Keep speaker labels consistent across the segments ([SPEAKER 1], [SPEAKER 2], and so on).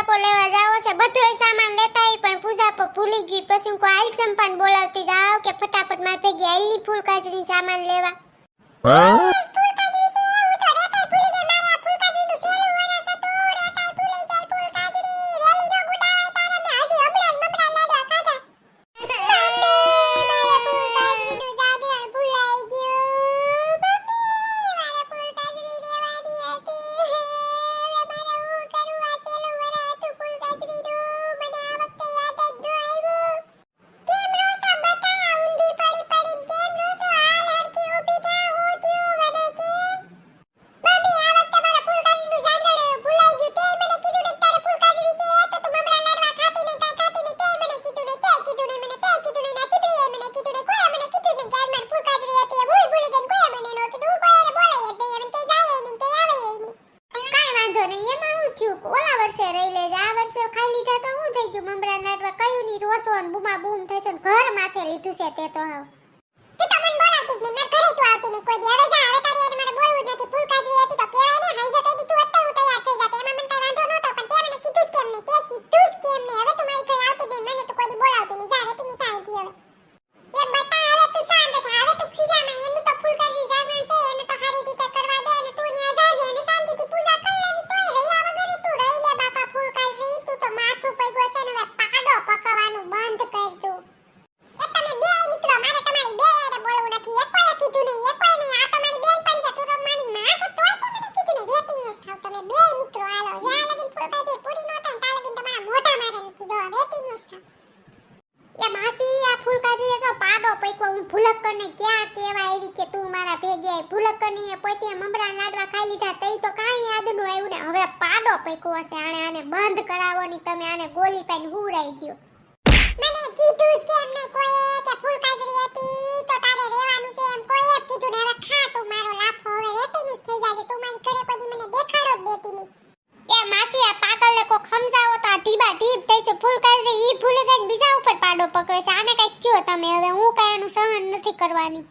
[SPEAKER 1] ફટાકો લેવા જાવો છે, બધોય સામાન લેતા આવી પણ પૂજા પર ભૂલી ગઈ. પછી હું આઈલ સંપાન બોલાવતી જાવ કે ફટાફટ માર ભેગી આઈલની ફૂલ કાજરી સામાન લેવા. બૂમ થશે ને ઘર માથે લીધું છે તે તો હાવ. તું તો મને બોલાવતી જ નહીં, માર ઘરે તું આવતી નહીં કોઈ દી. હવે જા, હવે તારી એને મારે બોલવું જ નથી. ફૂલ કાજરી હતી તો કહેવાય ને, હાઈ જતી તું અત્યારે હું તૈયાર થઈ જાતે. એમાં મને કઈ વાંધો નહોતો, પણ તે મને કીધું જ કેમ નહીં, તે કીધું જ કેમ નહીં. હવે તું મારી ઘરે આવતી જ નહીં, મને તો કોઈ દી બોલાવતી નહીં. જા, વેતી ની થાય ગઈ હવે. એ બટા હવે તું શાંત થા, હવે તું ખીજામાં. એનું તો ફૂલ કાજરી જાગરણ છે, એને તો સારી રીતે કરવા દે અને તું ન્યા જાજે અને શાંતિથી પૂજા કરી લેની. તોય રહ્યા વગર તું રહી લે બાપા ફૂલ કાજરી. તું તો માથું પગ્યો છે ને હવે પાડો પકવાનું બંધ કર તું. બંધ કરાવો ની તમે આને ગોલી પાઈને હુરાઈ દયો. મને કીધું જ કેમ નહીં કોઈએ કે ફૂલ કાજરી હતી તો તારે રહેવાનું છે એમ કોઈએ કીધું ને. હવે ખા તું મારો લાફો, હવે વેતી ની થઈ જાજે. તું મારી ઘરે કોઈ દી મને દેખાડો જ દેતી નહીં. એ માસી આ પાગલને કો સમજાવો તો આ ઢીબા ઢીબ થઈ છે. ફૂલ કાજરી ઈ ભૂલે જાય બીજા ઉપર પાડો પકવે છે. આને કઈ કયો તમે, હવે હું કઈ એનું સહન નથી કરવાની.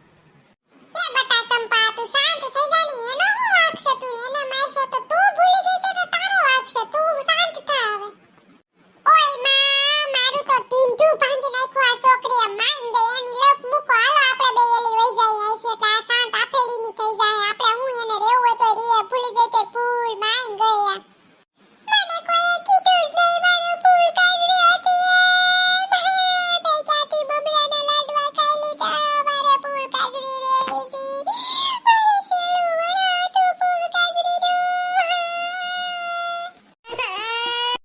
[SPEAKER 1] એ બટા ચંપા તું શાંત થઈ જા ને. એનો હું વાંક છે? તું એને મારશો તો તું ભૂલી ગઈ છે તો તારો વાંક છે. તું શાંત થા હવે. ઓય માં મારું તો ટીંધું